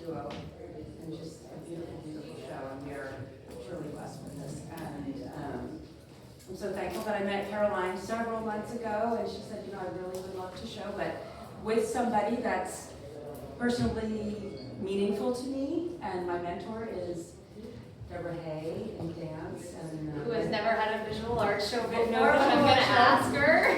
duo, and just a beautiful, beautiful show, and we are truly blessed with this. And I'm so thankful that I met Caroline several months ago, and she said, I really would love to show, but with somebody that's personally meaningful to me, and my mentor is Deborah Hay in dance, and who has never had a visual arts show before, No but I'm visual going to arts show. ask her.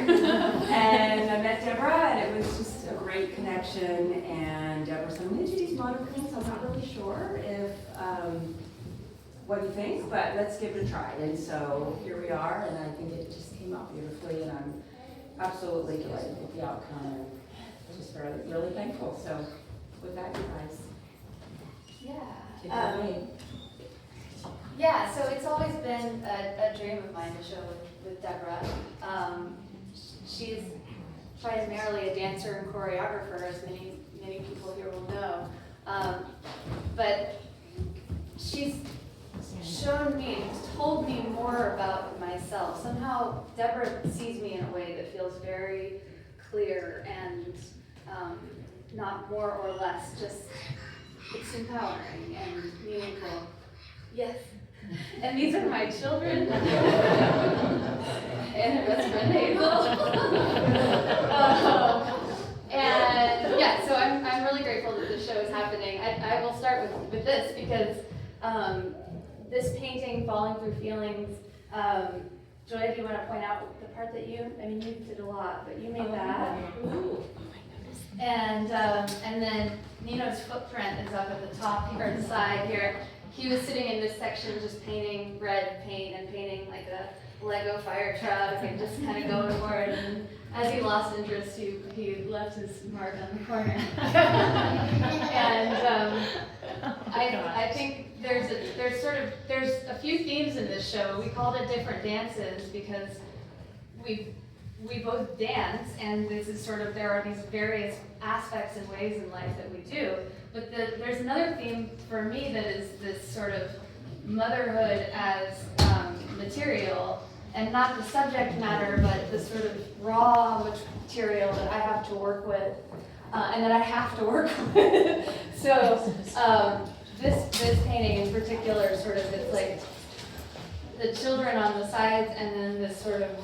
And I met Deborah, and it was just a great connection. And Deborah said, I'm going to do these modern things. I'm not really sure if what you think, but let's give it a try. And so here we are, and I think it just came out beautifully, and I'm absolutely delighted with the outcome, and just really, really thankful. So with that, you guys, take it away. Yeah, so it's always been a dream of mine to show with Deborah. She's primarily a dancer and choreographer, as many people here will know. But she's shown me, told me more about myself. Somehow Deborah sees me in a way that feels very clear and not more or less, just it's empowering and meaningful. Yes. And these are my children. And her best friend Hazel. And yeah, so I'm really grateful that this show is happening. I will start with this because this painting, Falling Through Feelings, Joy, do you want to point out the part that you did a lot, but you made that. Ooh. And then Nino's footprint is up at the top here, or the side here. He was sitting in this section just painting red paint and painting like a Lego fire truck and just kind of going for it. And as he lost interest, he left his mark on the corner. And I think there's a few themes in this show. We called it Different Dances because we both dance, and this is there are these various aspects and ways in life that we do. But there's another theme for me that is this sort of motherhood as material, and not the subject matter, but the sort of raw material that I have to work with, and that I have to work with. So this painting in particular, it's like the children on the sides, and then this sort of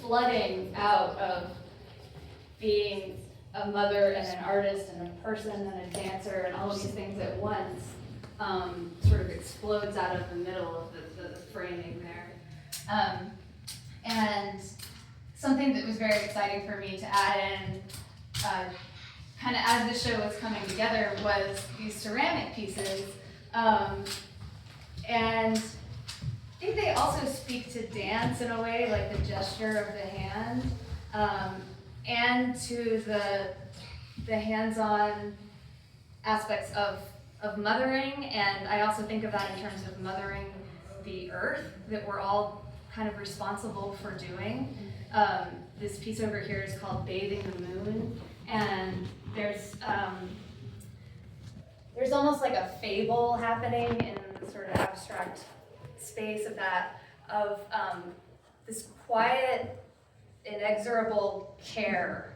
flooding out of being a mother and an artist and a person and a dancer and all of these things at once sort of explodes out of the middle of the framing there. And something that was very exciting for me to add in kind of as the show was coming together was these ceramic pieces. And I think they also speak to dance in a way, like the gesture of the hand, and to the hands-on aspects of mothering. And I also think of that in terms of mothering the earth that we're all kind of responsible for doing. This piece over here is called Bathing the Moon, and there's almost like a fable happening in the sort of abstract space of that, of this quiet, inexorable care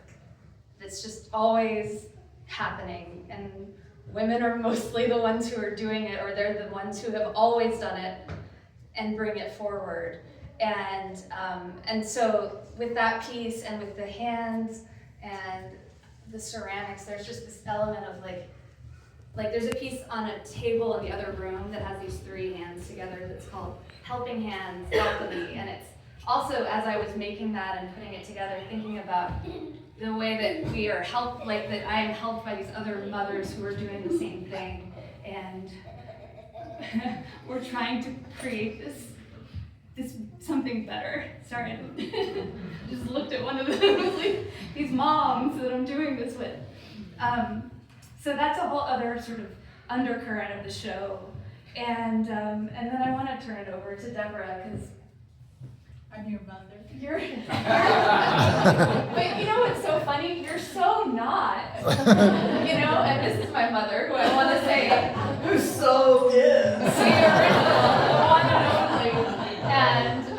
that's just always happening, and women are mostly the ones who are doing it, or they're the ones who have always done it and bring it forward. And so with that piece and with the hands and the ceramics, there's just this element of like there's a piece on a table in the other room that has these three hands together that's called Helping Hands Alchemy. And it's also, as I was making that and putting it together, thinking about the way that we are helped, like that I am helped by these other mothers who are doing the same thing. And we're trying to create this something better. Sorry, I just looked at one of these moms that I'm doing this with. So that's a whole other sort of undercurrent of the show. And then I want to turn it over to Deborah, because I'm your mother. you're but you know what's so funny? You're so not. And this is my mother, who I want to say, Who so is? the original, the one and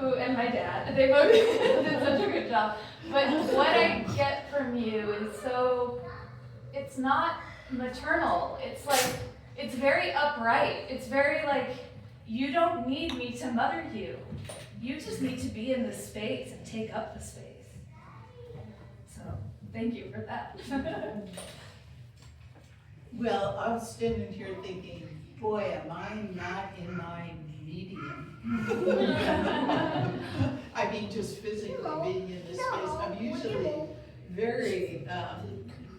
only, and my dad. They both did such a good job. But what I get from you is it's not maternal. It's like, it's very upright. It's very like, you don't need me to mother you. You just need to be in this space and take up the space. So, thank you for that. Well, I was standing here thinking, boy, am I not in my medium. I mean, just physically being in this space. I'm usually very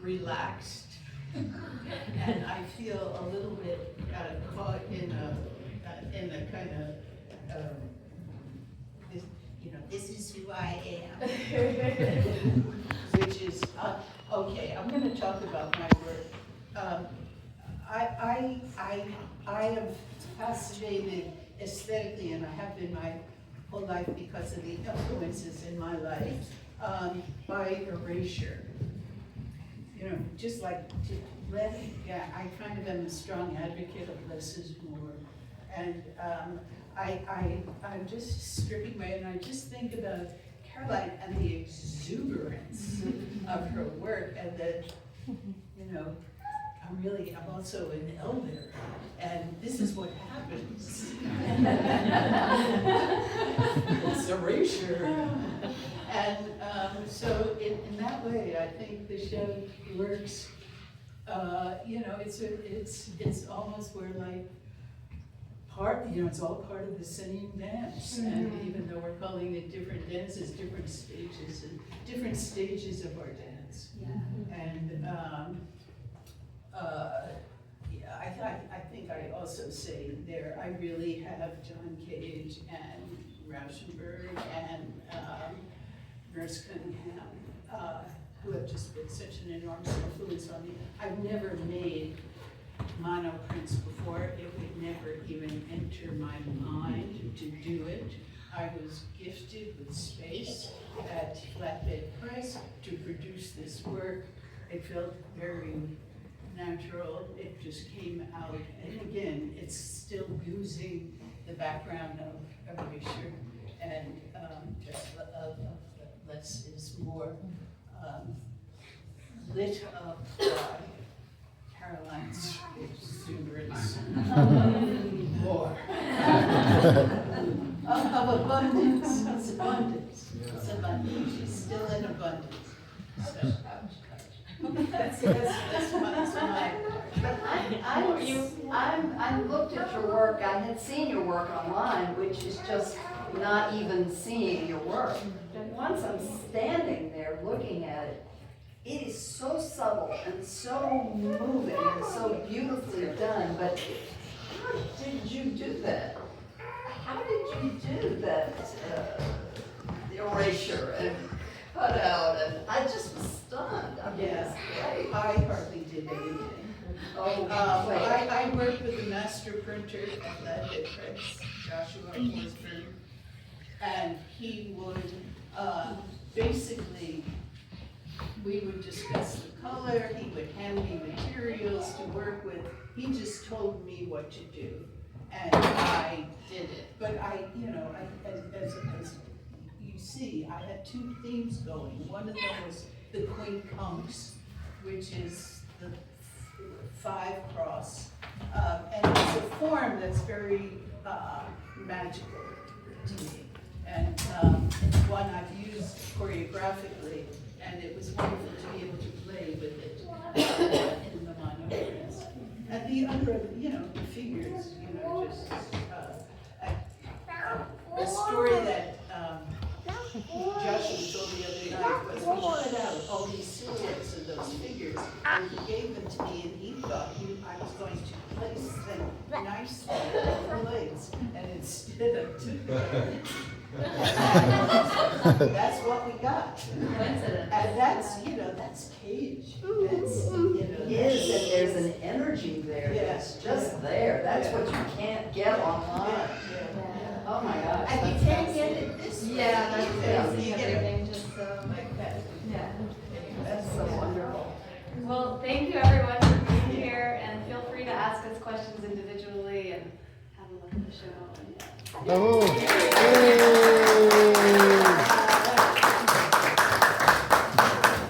relaxed. And I feel a little bit caught in a kind of, this is who I am. Which is, okay, I'm gonna talk about my work. I am fascinated aesthetically, and I have been my whole life because of the influences in my life, by erasure. You know, just like I kind of am a strong advocate of less is more. And I'm just stripping away, and I just think about Caroline and the exuberance of her work, and that, you know, I'm also an elder, and this is what happens. It's erasure. And so in that way, I think the show works. You know, it's almost where like it's all part of the same dance. And even though we're calling it different dances, different stages of our dance. Yeah. And I think I also say there, I really have John Cage and Rauschenberg and Nurse Cunningham, who have just been such an enormous influence on me. I've never made monoprints before. It would never even enter my mind to do it. I was gifted with space at Flatbed Press to produce this work. It felt very natural. It just came out. And again, it's still using the background of erasure and just less is more, lit up by Caroline's exuberance. More. Of abundance. It's abundance. It's abundance. She's still in abundance. So, that's my But I looked at your work, I had seen your work online, which is just not even seeing your work. And once I'm standing there looking at it, it is so subtle and so moving and so beautifully done, but how did you do that? How did you do that erasure and cut out? And I just was stunned. I mean, Yeah. it's great. I hardly did anything. Oh, I worked with a master printer at Flatbed Press, Joshua Forsberg, and he would basically, we would discuss the color, he would hand me materials to work with, he just told me what to do, and I did it. But as you see, I had two themes going. One of them was the quincunx, which is the 5-cross, and it's a form that's very magical to me. And it's one I've used choreographically, and it was wonderful to be able to play with it in the monoprints. And the other, the figures, just a story that Joshua told the other night was we put out all these silhouettes of those figures, and he gave them to me, and he thought I was going to place them nicely on the legs, and instead I took them. That's what we got. Coincidence. And that's Cage. That's, Yes, and there's an energy there. Yeah. It's just there. That's Yeah. what you can't get online. yeah. Oh my gosh. And you can't get it this way. Yeah, that's either. crazy. You get it Everything just so. like that. Yeah. That's so wonderful. Well, thank you everyone for being here, and feel free to ask us questions individually and have a look at the show. And, yeah. Bravo.